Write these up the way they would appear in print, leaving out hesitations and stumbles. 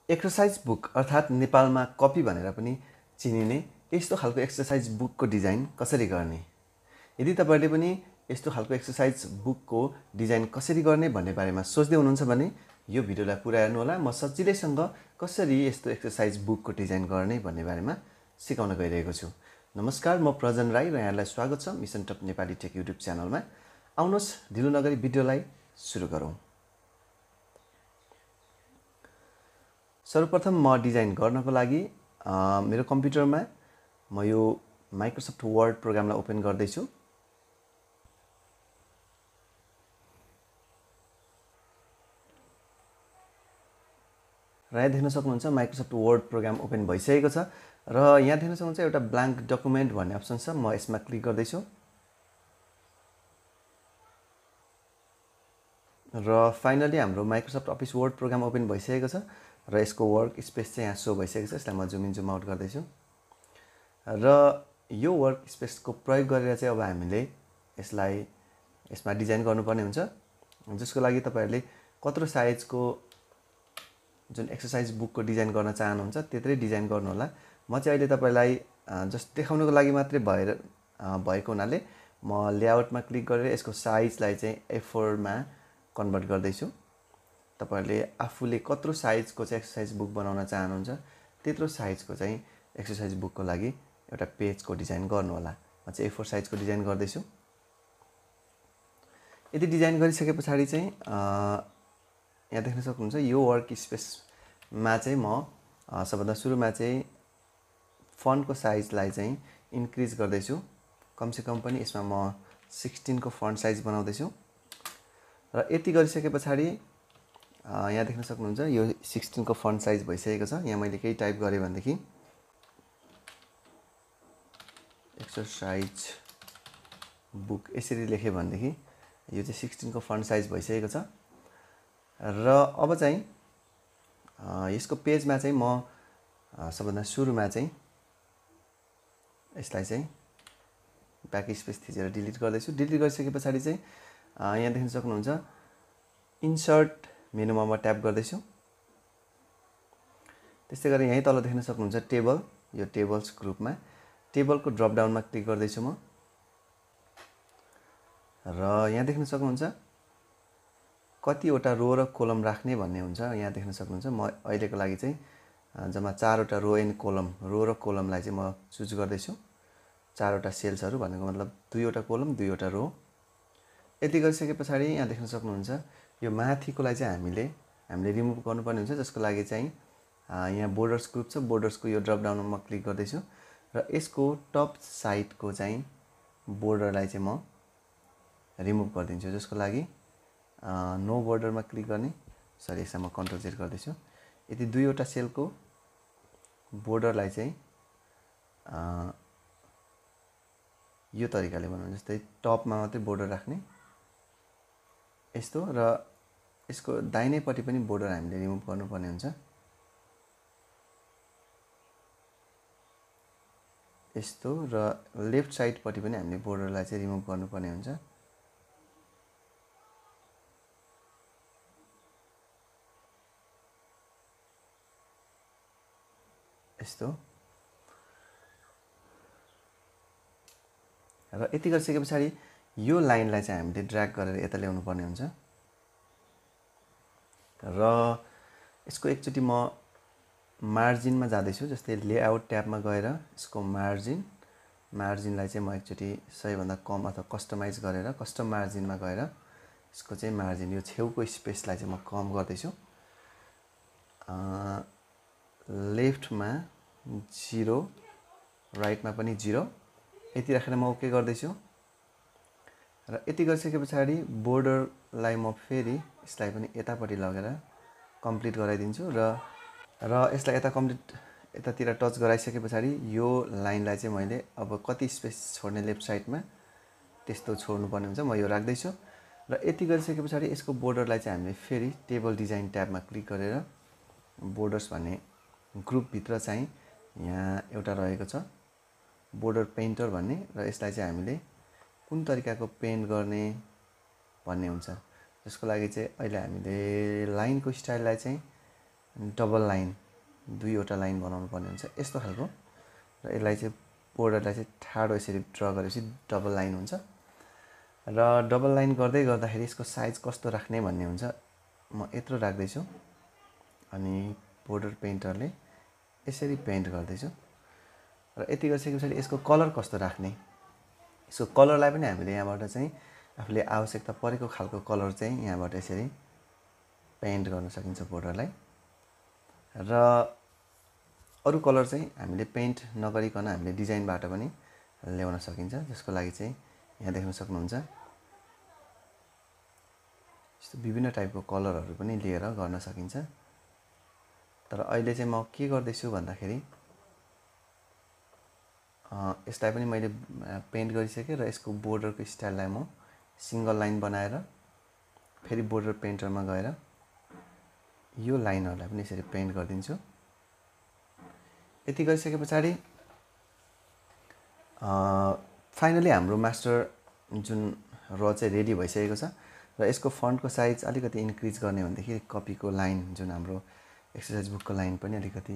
Exercise book अर्थात् नेपालमा copy भनेर पनि चिनिने यस्तो खालको एक्सरसाइज बुकको डिजाइन कसरी गर्ने। यदि तपाईले पनि यस्तो खालको एक्सरसाइज बुकको डिजाइन कसरी गर्ने भन्ने बारेमा सोच्दै हुनुहुन्छ भने यो भिडियोलाई पुरा हेर्नु होला। म सजिलैसँग कसरी यस्तो एक्सरसाइज बुकको डिजाइन गर्ने भन्ने बारेमा सिकाउन गइरहेको छु। नमस्कार, म प्रजन राई र यहाँलाई स्वागत छ mission top Nepali tech YouTube च्यानलमा। आउनुहोस् ढिलो नगरी भिडियोलाई सुरु गरौँ। सर्वप्रथम म डिजाइन गर्नको लागि मेरो कम्प्युटरमा म यो माइक्रोसफ्ट वर्ड प्रोग्रामलाई ओपन गर्दैछु। र यहाँ देख्न सक्नुहुन्छ माइक्रोसफ्ट वर्ड प्रोग्राम ओपन भइसकेको छ र यहाँ देख्न सक्नुहुन्छ एउटा ब्ल्याङ्क डकुमेन्ट भन्ने अप्सन छ। म यसमा क्लिक गर्दैछु र फाइनली हाम्रो Microsoft office word program open भइसकेको छ र यसको वर्क स्पेस चाहिँ यहाँ सो भइसकेको छ। यसलाई म जुम इन जुम आउट गर्दैछु र यो वर्क स्पेसको प्रयोग गरेर चाहिँ अब हामीले यसमा डिजाइन गर्नुपर्ने हुन्छ, जसको लागि तपाईहरुले कत्रो साइजको जुन एक्सरसाइज बुकको डिजाइन गर्न चाहनुहुन्छ त्यत्रै डिजाइन गर्नु होला। म चाहिँ अहिले तपाईलाई जस्ट देखाउनको लागि मात्रै भएको हुनाले म लेआउटमा क्लिक गरेर यसको साइजलाई चाहिँ A4 मा कन्भर्ट गर्दैछु। तपाईहरुले आफूले कत्रो साइजको चाहिँ एक्सरसाइज बुक बनाउन चाहनुहुन्छ त्यत्रो साइजको चाहिँ एक्सरसाइज बुकको लागि एउटा पेजको डिजाइन गर्नु होला। म चाहिँ A4 साइजको डिजाइन गर्दैछु। यदि डिजाइन गरिसकेपछि चाहिँ यहाँ देख्न सक्नुहुन्छ यो वर्क स्पेसमा चाहिँ म सबभन्दा सुरुमा चाहिँ फन्टको साइजलाई चाहिँ इन्क्रिज गर्दैछु। कमसेकम पनि यसमा म 16 को फन्ट साइज बनाउँदैछु र यति गरिसकेपछि यहाँ देख्न सक्नुहुन्छ यो 16 को फन्ट साइज भइसकेको छ। यहाँ मैले केही टाइप गरेँ भनेदेखि एक्सरसाइज बुक यसरी लेखेँ भनेदेखि यो चाहिँ 16 को फन्ट साइज भइसकेको छ। र अब चाहिँ यसको पेजमा चाहिँ म सबभन्दा सुरुमा चाहिँ यसलाई चाहिँ ब्याक स्पेस थिचेर डिलिट गर्दैछु। डिलिट गरिसकेपछि चाहिँ यहाँ देख्न सक्नुहुन्छ इन्सर्ट मेनुमा म ट्याप गर्दैछु। त्यस्तै गरी यही तल देख्न सक्नुहुन्छ टेबल, यो टेबल्स ग्रुपमा टेबलको ड्रप डाउनमा क्लिक गर्दैछु म र यहाँ देख्न सक्नुहुन्छ कतिवटा रो र कोलम राख्ने भन्ने हुन्छ। यहाँ देख्न सक्नुहुन्छ म अहिलेको लागि चाहिँ जम्मा 4 वटा रो एन्ड कोलम, रो र कोलमलाई चाहिँ म चुज गर्दैछु। 4 वटा सेल्सहरु भनेको मतलब 2 वटा कोलम 2 वटा रो। यति गरिसकेपछि यहाँ देख्न सक्नुहुन्छ यो माथिकोलाई चाहिँ हामीले रिमुभ गर्नुपर्ने हुन्छ, जसको लागि चाहिँ यहाँ बोर्डर्स ग्रुप छ। बोर्डर्सको यो ड्रप डाउनमा म क्लिक गर्दैछु र यसको टप साइडको चाहिँ बोर्डरलाई चाहिँ म रिमुभ गरिदिन्छु, जसको लागि नो बोर्डरमा क्लिक गर्ने। सरी, यसमा म कन्ट्रोल Z गर्दैछु। यदि 2 वटा सेलको बोर्डरलाई चाहिँ यो तरिकाले बनाउनु, जस्तै टपमा मात्रै बोर्डर राख्ने यस्तो, र यसको दाहिनेपट्टि पनि बोर्डर हामीले रिमुभ गर्नुपर्ने हुन्छ यस्तो, र लेफ्ट साइडपट्टि पनि हामीले बोर्डरलाई चाहिँ रिमुभ गर्नुपर्ने हुन्छ। यस्तो र यति गरिसकेपछि यो लाइनलाई चाहिँ हामीले ड्र्याग गरेर यता ल्याउनु पर्ने हुन्छ र यसको एकचोटी म मार्जिनमा जाँदैछु। जस्तै लेआउट ट्याबमा गएर यसको मार्जिनलाई चाहिँ म एकचोटी सबैभन्दा कम अथवा कस्टमाइज गरेर कस्टम मार्जिनमा गएर यसको चाहिँ मार्जिन यो छेउको स्पेसलाई चाहिँ म कम गर्दैछु। लेफ्टमा 0, राइटमा पनि 0, यति राखेर म ओके गर्दैछु। र यति गरिसकेपछि बोर्डरलाई म फेरि यसलाई पनि यतापट्टि लगेर कम्प्लिट गराइदिन्छु र यसलाई यतातिर टच गराइसकेपछि यो लाइनलाई चाहिँ मैले अब कति स्पेस छोड्ने लेफ्ट साइडमा त्यस्तो छोड्नुपर्ने हुन्छ, म यो राख्दैछु। र यति गरिसकेपछि यसको बोर्डरलाई चाहिँ हामीले फेरि टेबल डिजाइन ट्याबमा क्लिक गरेर बोर्डर्स भन्ने ग्रुपभित्र चाहिँ यहाँ एउटा रहेको छ बोर्डर पेन्टर भन्ने, र यसलाई चाहिँ हामीले कुन तरिकाको पेन्ट गर्ने भन्ने हुन्छ, जसको लागि चाहिँ अहिले हामीले लाइनको स्टाइललाई चाहिँ डबल लाइन, दुईवटा लाइन बनाउनु पर्ने हुन्छ यस्तो खालको। र यसलाई चाहिँ बोर्डरलाई चाहिँ ठाडो यसरी ड्र गरेपछि डबल लाइन हुन्छ। र डबल लाइन गर्दै गर्दाखेरि यसको साइज कस्तो राख्ने भन्ने हुन्छ। म यत्रो राख्दैछु अनि बोर्डर पेन्टरले यसरी पेन्ट गर्दैछु। र यति गरिसके पछाडि यसको कलर कस्तो राख्ने, यसको कलरलाई पनि हामीले यहाँबाट चाहिँ आफूले आवश्यकता परेको खालको कलर चाहिँ यहाँबाट यसरी पेन्ट गर्न सकिन्छ बोर्डरलाई। र अरू कलर चाहिँ हामीले पेन्ट नगरिकन हामीले डिजाइनबाट पनि ल्याउन सकिन्छ, जसको लागि चाहिँ यहाँ देख्न सक्नुहुन्छ यस्तो विभिन्न टाइपको कलरहरू पनि लिएर गर्न सकिन्छ। तर अहिले चाहिँ म के गर्दैछु भन्दाखेरि यसलाई पनि मैले पेन्ट गरिसकेँ र यसको बोर्डरको स्टाइललाई म सिंगल लाइन बनाएर फेरि बोर्डर पेन्टरमा गएर यो लाइनहरूलाई पनि यसरी पेन्ट गरिदिन्छु। यति गरिसके पछाडि फाइनली हाम्रो मास्टर जुन र चाहिँ रेडी भइसकेको छ। र यसको फन्टको साइज अलिकति इन्क्रिज गर्ने भनेदेखि कपीको लाइन जुन हाम्रो एक्सर्साइज बुकको लाइन पनि अलिकति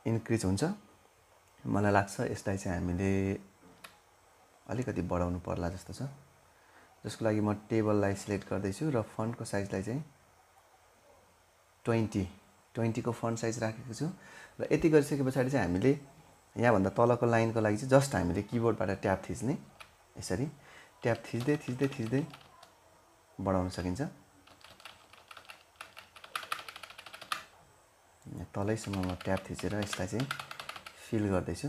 इन्क्रिज हुन्छ। मलाई लाग्छ यसलाई चाहिँ हामीले अलिकति बढाउनु पर्ला जस्तो छ, जसको लागि म टेबललाई सिलेक्ट गर्दैछु र फन्टको साइजलाई चाहिँ 20 को फन्ट साइज राखेको छु। र यति गरिसके पछाडि चाहिँ हामीले यहाँभन्दा तलको लाइनको लागि चाहिँ जस्ट हामीले किबोर्डबाट ट्याब थिच्ने, यसरी ट्याब थिच्दै थिच्दै थिच्दै बढाउन सकिन्छ। तलैसम्म म ट्याब थिचेर यसलाई चाहिँ फिल गर्दैछु।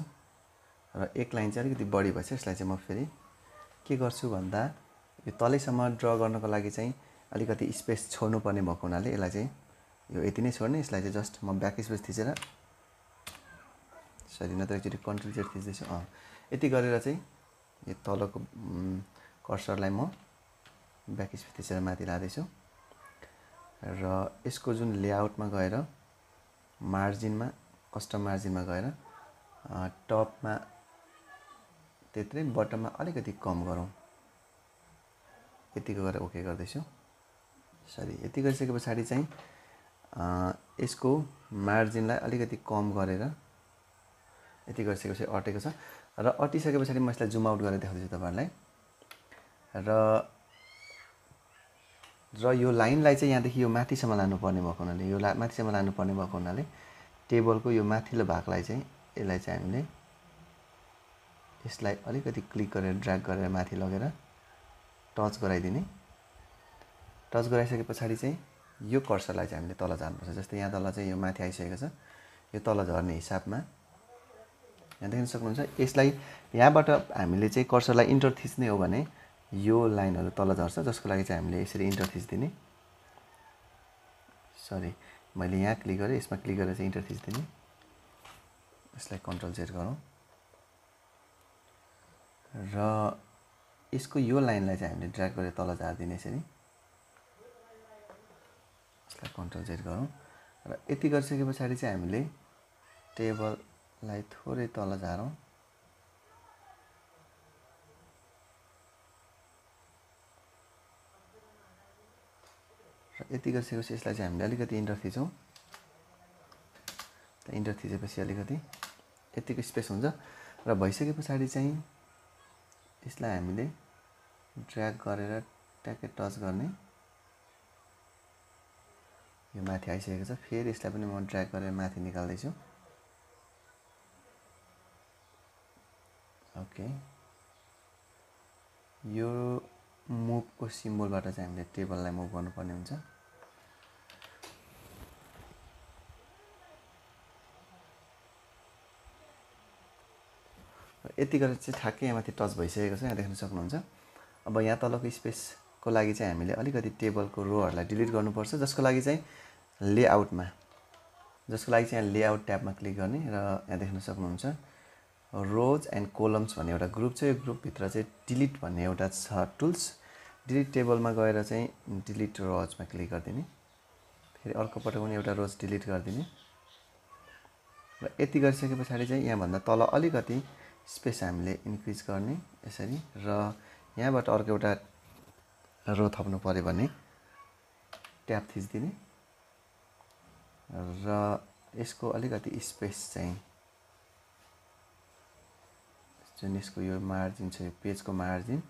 र एक लाइन चाहिँ अलिकति बढी भएछ, यसलाई चाहिँ म फेरि के गर्छु भन्दा यो तलैसम्म ड्र गर्नको लागि चाहिँ अलिकति स्पेस छोड्नु पर्ने भएको हुनाले यसलाई चाहिँ यो यति नै छोड्ने। यसलाई चाहिँ जस्ट म ब्याक स्पेस थिचेर सरी नत्र एकचोटि कन्ट्रोल जेड थिच्दैछु। यति गरेर चाहिँ यो तलको कर्सरलाई म ब्याक स्पेस थिचेर माथि लाँदैछु। र यसको जुन लेआउटमा गएर मार्जिनमा, कस्टम मार्जिनमा गएर टपमा त्यत्रै, बटममा अलिकति कम गरौँ, यतिको गरेर ओके गर्दैछु। सरी यति गरिसके पछाडि चाहिँ यसको मार्जिनलाई अलिकति कम गरेर यति गरिसकेपछि अटेको छ। र अटिसके पछाडि म यसलाई जुम आउट गरेर देखाउँदैछु तपाईहरुलाई। र यो लाइनलाई चाहिँ यहाँदेखि यो माथिसम्म लानुपर्ने भएको हुनाले, यो माथिसम्म लानुपर्ने भएको हुनाले टेबलको यो माथिल्लो भागलाई चाहिँ यसलाई चाहिँ हामीले यसलाई अलिकति क्लिक गरेर ड्र्याग गरेर माथि लगेर टच गराइदिने। टच गराइसके पछाडि चाहिँ यो कर्सरलाई चाहिँ हामीले तल झार्नुपर्छ। जस्तै यहाँ तल चाहिँ यो माथि आइसकेको छ, यो तल झर्ने हिसाबमा यहाँ देख्न सक्नुहुन्छ। यसलाई यहाँबाट हामीले चाहिँ कर्सरलाई इन्टर थिच्ने हो भने यो लाइनहरु तल झर्छ, जसको लागि चाहिँ हामीले यसरी इन्टर थिच्दिने। सरी मैले यहाँ क्लिक गरेँ, यसमा क्लिक गरेर चाहिँ इन्टर थिच्दिने। यसलाई कन्ट्रोल जेड गरौँ र यसको यो लाइनलाई चाहिँ हामीले ड्र्याग गरेर तल झार्दिने यसरी। यसलाई कन्ट्रोल जेड गरौँ र यति गरिसके पछाडि चाहिँ हामीले टेबललाई थोरै तल झारौँ। र यति गरिसकेपछि यसलाई चाहिँ हामीले अलिकति इन्टर थिचौँ। इन्टर थिचेपछि अलिकति यतिको स्पेस हुन्छ। र भइसके पछाडि चाहिँ यसलाई हामीले ड्र्याग गरेर ट्याक्कै टच गर्ने। यो माथि आइसकेको छ, फेरि यसलाई पनि म ड्र्याग गरेर माथि निकाल्दैछु। ओके, यो मुभको सिम्बलबाट चाहिँ हामीले टेबललाई मुभ गर्नुपर्ने हुन्छ। यति गरेर चाहिँ ठ्याक्कै यहाँ माथि टच भइसकेको छ, यहाँ देख्न सक्नुहुन्छ। अब यहाँ तलको स्पेसको लागि चाहिँ हामीले अलिकति टेबलको रोहरूलाई डिलिट गर्नुपर्छ, जसको लागि चाहिँ लेआउटमा, यहाँ लेआउट ट्याबमा क्लिक गर्ने र यहाँ देख्न सक्नुहुन्छ रोज एन्ड कोलम्स भन्ने एउटा ग्रुप छ। यो ग्रुपभित्र चाहिँ डिलिट भन्ने एउटा छ टुल्स। डिलिट टेबलमा गएर चाहिँ डिलिट रोजमा क्लिक गरिदिने, फेरि अर्को पटक पनि एउटा रोज डिलिट गरिदिने। र यति गरिसके पछाडि चाहिँ यहाँभन्दा तल अलिकति स्पेस हामीले इन्क्रिज गर्ने यसरी। र यहाँबाट अर्को एउटा रो थप्नु पर्यो भने ट्याब थिच्दिने र यसको अलिकति स्पेस चाहिँ जुन यसको यो मार्जिन छ, यो पेजको मार्जिन,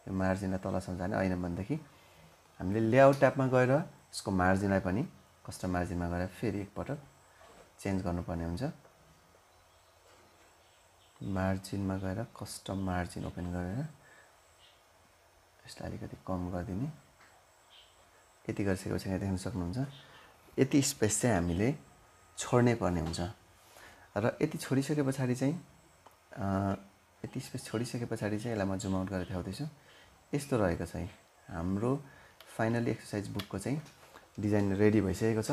यो मार्जिनलाई तलसम्म जाने होइन भनेदेखि हामीले लेआउट ट्याबमा गएर यसको मार्जिनलाई पनि कस्टम मार्जिनमा गएर फेरि एकपटक चेन्ज गर्नुपर्ने हुन्छ। मार्जिनमा गएर कस्टम मार्जिन ओपन गरेर यसलाई अलिकति कम गरिदिने। यति गरिसकेपछि यहाँ देख्न सक्नुहुन्छ यति स्पेस चाहिँ हामीले छोड्नै पर्ने हुन्छ। र यति छोडिसके पछाडि चाहिँ यति स्पेस छोडिसके पछाडि चाहिँ यसलाई म जुम आउट गरेर देखाउँदैछु। यस्तो रहेको छ हाम्रो फाइनली एक्सर्साइज बुकको चाहिँ डिजाइन रेडी भइसकेको छ।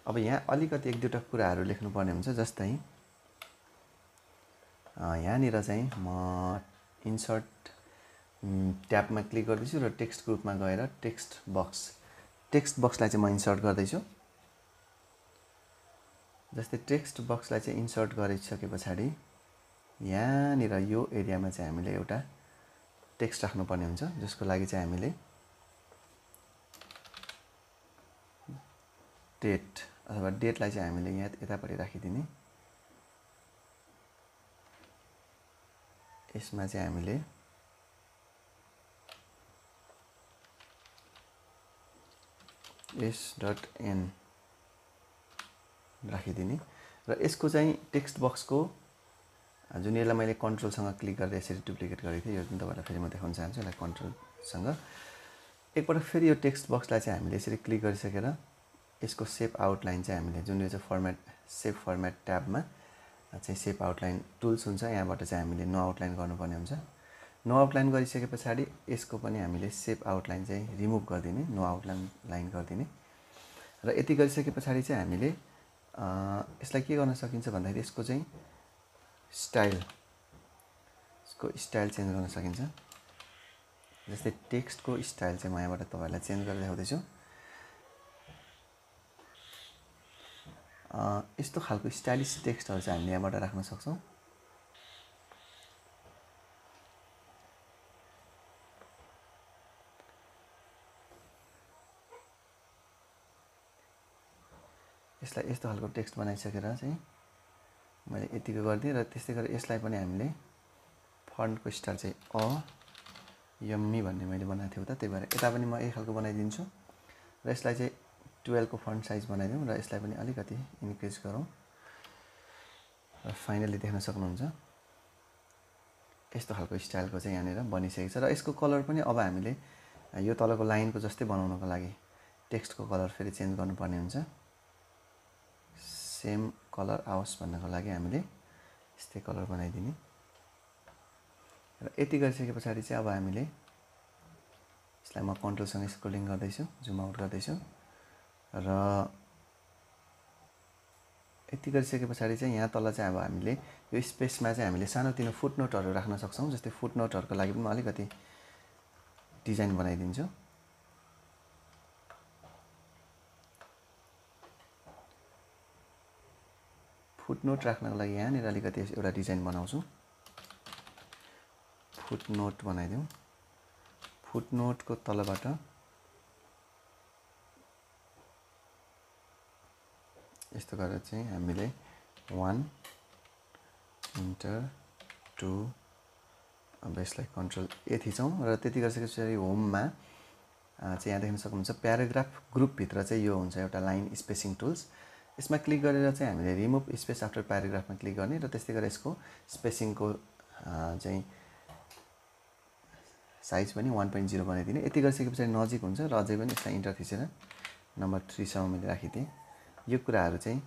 अब यहाँ अलिकति एक दुईवटा कुराहरू लेख्नुपर्ने हुन्छ। जस्तै यहाँनिर चाहिँ म इन्सर्ट ट्याबमा क्लिक गर्दैछु र टेक्स्ट ग्रुपमा गएर टेक्स्ट बक्सलाई चाहिँ म इन्सर्ट गर्दैछु। जस्तै टेक्स्ट बक्सलाई चाहिँ इन्सर्ट गरिसके पछाडि यहाँनिर यो एरियामा चाहिँ हामीले एउटा टेक्स्ट राख्नुपर्ने हुन्छ, जसको लागि चाहिँ हामीले डेट अथवा डेटलाई चाहिँ हामीले यहाँ यतापट्टि राखिदिने। यसमा चाहिँ हामीले s.n राखिदिने र यसको चाहिँ टेक्स्ट बक्सको जुन यसलाई मैले कन्ट्रोलसँग क्लिक गरेर यसरी डुप्लिकेट गरेको थिएँ, यो जुन तपाईँलाई फेरि म देखाउन चाहन्छु। यसलाई कन्ट्रोलसँग एकपटक फेरि यो टेक्स्ट बक्सलाई चाहिँ हामीले यसरी क्लिक गरिसकेर यसको सेप आउटलाइन चाहिँ हामीले जुन यो चाहिँ सेप फर्मेट ट्याबमा चाहिँ सेप आउटलाइन टुल्स हुन्छ, यहाँबाट चाहिँ हामीले नो आउटलाइन गर्नुपर्ने हुन्छ। नो आउटलाइन गरिसके पछाडि यसको पनि हामीले सेप आउटलाइन चाहिँ रिमुभ गरिदिने, नो आउटलाइन गरिदिने। र यति गरिसके पछाडि चाहिँ हामीले यसलाई के गर्न सकिन्छ भन्दाखेरि यसको चाहिँ स्टाइल चेन्ज गर्न सकिन्छ। जस्तै टेक्स्टको स्टाइल चाहिँ म यहाँबाट तपाईँलाई चेन्ज गरेर देखाउँदैछु। यस्तो खालको स्टाइलिस टेक्स्टहरू चाहिँ हामीले यहाँबाट राख्न सक्छौँ। यसलाई यस्तो खालको टेक्स्ट बनाइसकेर चाहिँ मैले यतिको गरिदिएँ र त्यस्तै गरेर यसलाई पनि हामीले फन्टको स्टाइल चाहिँ यम्मी भन्ने मैले बनाएको थिएँ उता, त्यही भएर यता पनि म यही खालको बनाइदिन्छु र यसलाई चाहिँ 12 को फन्ट साइज बनाइदिउँ र यसलाई पनि अलिकति इन्क्रिज गरौँ र फाइनली देख्न सक्नुहुन्छ यस्तो खालको स्टाइलको चाहिँ यहाँनिर बनिसकेको छ। र यसको कलर पनि अब हामीले यो तलको लाइनको जस्तै बनाउनको लागि टेक्स्टको कलर फेरि चेन्ज गर्नुपर्ने हुन्छ। सेम कलर आओस् भन्नको लागि हामीले यस्तै कलर बनाइदिने र यति गरिसके पछाडि चाहिँ अब हामीले यसलाई म कन्ट्रोलसँग स्क्रोलिङ गर्दैछु, जुम आउट गर्दैछु र यति गरिसके पछाडि चाहिँ यहाँ तल चाहिँ अब हामीले यो स्पेसमा चाहिँ हामीले सानोतिनो फुटनोटहरू राख्न सक्छौँ। जस्तै फुटनोटहरूको लागि पनि म अलिकति डिजाइन बनाइदिन्छु। फुटनोट राख्नको लागि यहाँनिर अलिकति एउटा डिजाइन बनाउँछु। फुटनोट बनाइदिउँ। फुटनोटको तलबाट यस्तो गरेर चाहिँ हामीले 1 इन्टर 2 अब यसलाई कन्ट्रोल ए थिचौँ र त्यति गरिसकेपछि होममा चाहिँ यहाँ देख्न सक्नुहुन्छ प्याराग्राफ ग्रुपभित्र चाहिँ यो हुन्छ एउटा लाइन स्पेसिङ टुल्स। यसमा क्लिक गरेर चाहिँ हामीले रिमुभ स्पेस आफ्टर प्याराग्राफमा क्लिक गर्ने र त्यस्तै गरेर यसको स्पेसिङको चाहिँ साइज पनि 1.0 बनाइदिने। यति गरिसके पछाडि नजिक हुन्छ र अझै पनि यसलाई इन्टर थिचेर नम्बर 3 सम्म मैले राखिदिएँ। यो कुराहरू चाहिँ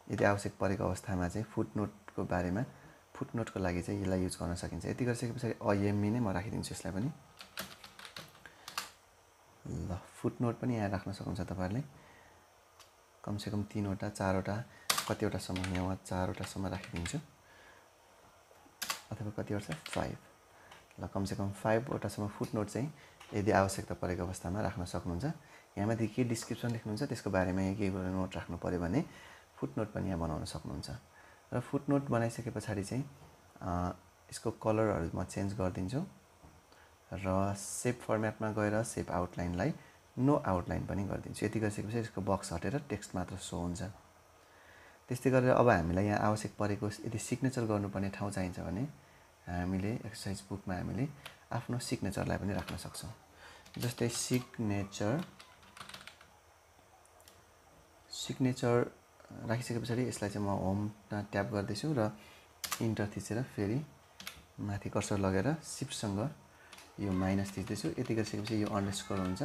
यदि आवश्यक परेको अवस्थामा चाहिँ फुटनोटको बारेमा फुटनोटको लागि चाहिँ यसलाई युज गर्न सकिन्छ। यति गरिसके पछाडि अयम्मी नै म राखिदिन्छु यसलाई पनि। ल फुटनोट पनि यहाँ राख्न सक्नुहुन्छ तपाईँहरूले कमसेकम 3वटा 4वटा कतिवटासम्म यहाँ 4वटासम्म राखिदिन्छु अथवा कतिवटा 5 ल कमसेकम 5वटासम्म फुटनोट चाहिँ यदि आवश्यकता परेको अवस्थामा राख्न सक्नुहुन्छ। यहाँमाथि के डिस्क्रिप्सन लेख्नुहुन्छ त्यसको बारेमा यहाँ केही नोट राख्नु पर्यो भने फुटनोट पनि यहाँ बनाउन सक्नुहुन्छ। र फुटनोट बनाइसके पछाडि चाहिँ यसको कलरहरू म चेन्ज गरिदिन्छु र सेप फर्मेटमा गएर सेप आउटलाइनलाई नो आउटलाइन पनि गरिदिन्छु। यति गरिसकेपछि यसको बक्स हटेर टेक्स्ट मात्र सो हुन्छ। त्यस्तै गरेर अब हामीलाई यहाँ आवश्यक परेको यदि सिग्नेचर गर्नुपर्ने ठाउँ चाहिन्छ भने हामीले एक्सर्साइज बुकमा हामीले आफ्नो सिग्नेचरलाई पनि राख्न सक्छौँ। जस्तै सिग्नेचर राखिसके पछाडि यसलाई चाहिँ म होममा ट्याप गर्दैछु र इन्टर थिचेर फेरि माथि कर्सर लगेर शिफ्टसँग यो माइनस थिच्दैछु। यति गरिसकेपछि यो अन्डरस्कोर हुन्छ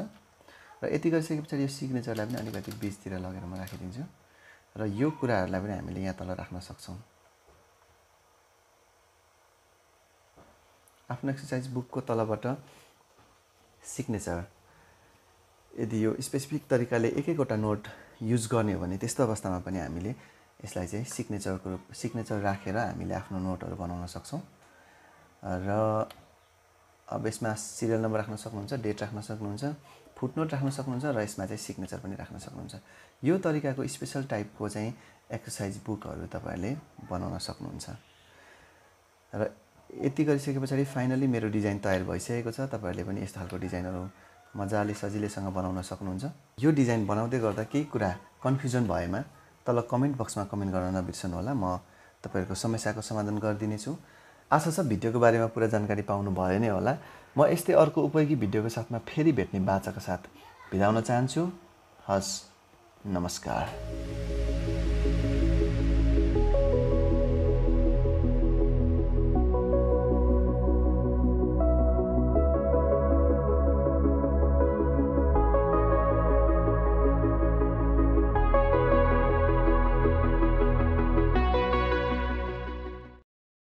र यति गरिसके पछाडि यो सिग्नेचरलाई पनि अलिकति बिचतिर लगेर म राखिदिन्छु र यो कुराहरूलाई पनि हामीले यहाँ तल राख्न सक्छौँ। आफ्नो एक्सर्साइज बुकको तलबाट सिग्नेचर यदि यो स्पेसिफिक तरिकाले एक-एकवटा नोट युज गर्ने हो भने त्यस्तो अवस्थामा पनि हामीले यसलाई चाहिँ सिग्नेचर राखेर हामीले आफ्नो नोटहरू बनाउन सक्छौँ। र अब यसमा सिरियल नम्बर राख्न सक्नुहुन्छ, डेट राख्न सक्नुहुन्छ, फुटनोट राख्न सक्नुहुन्छ र यसमा चाहिँ सिग्नेचर पनि राख्न सक्नुहुन्छ। यो तरिकाको स्पेशल टाइपको चाहिँ एक्सर्साइज बुकहरू तपाईँहरूले बनाउन सक्नुहुन्छ। र यति गरिसके पछाडि फाइनली मेरो डिजाइन तयार भइसकेको छ। तपाईँहरूले पनि यस्तो खालको डिजाइनहरू मजाले सजिलैसँग बनाउन सक्नुहुन्छ। यो डिजाइन बनाउँदै गर्दा केही कुरा कन्फ्युजन भएमा तल कमेन्ट बक्समा कमेन्ट गर्न नबिर्सनु होला। म तपाईँहरूको समस्याको समाधान गरिदिनेछु। आशा छ भिडियोको बारेमा पुरा जानकारी पाउनु भयो नै होला। म यस्तै अर्को उपयोगी भिडियोको साथमा फेरि भेट्ने बाचाका साथ बिदा हुन चाहन्छु। हस्, नमस्कार।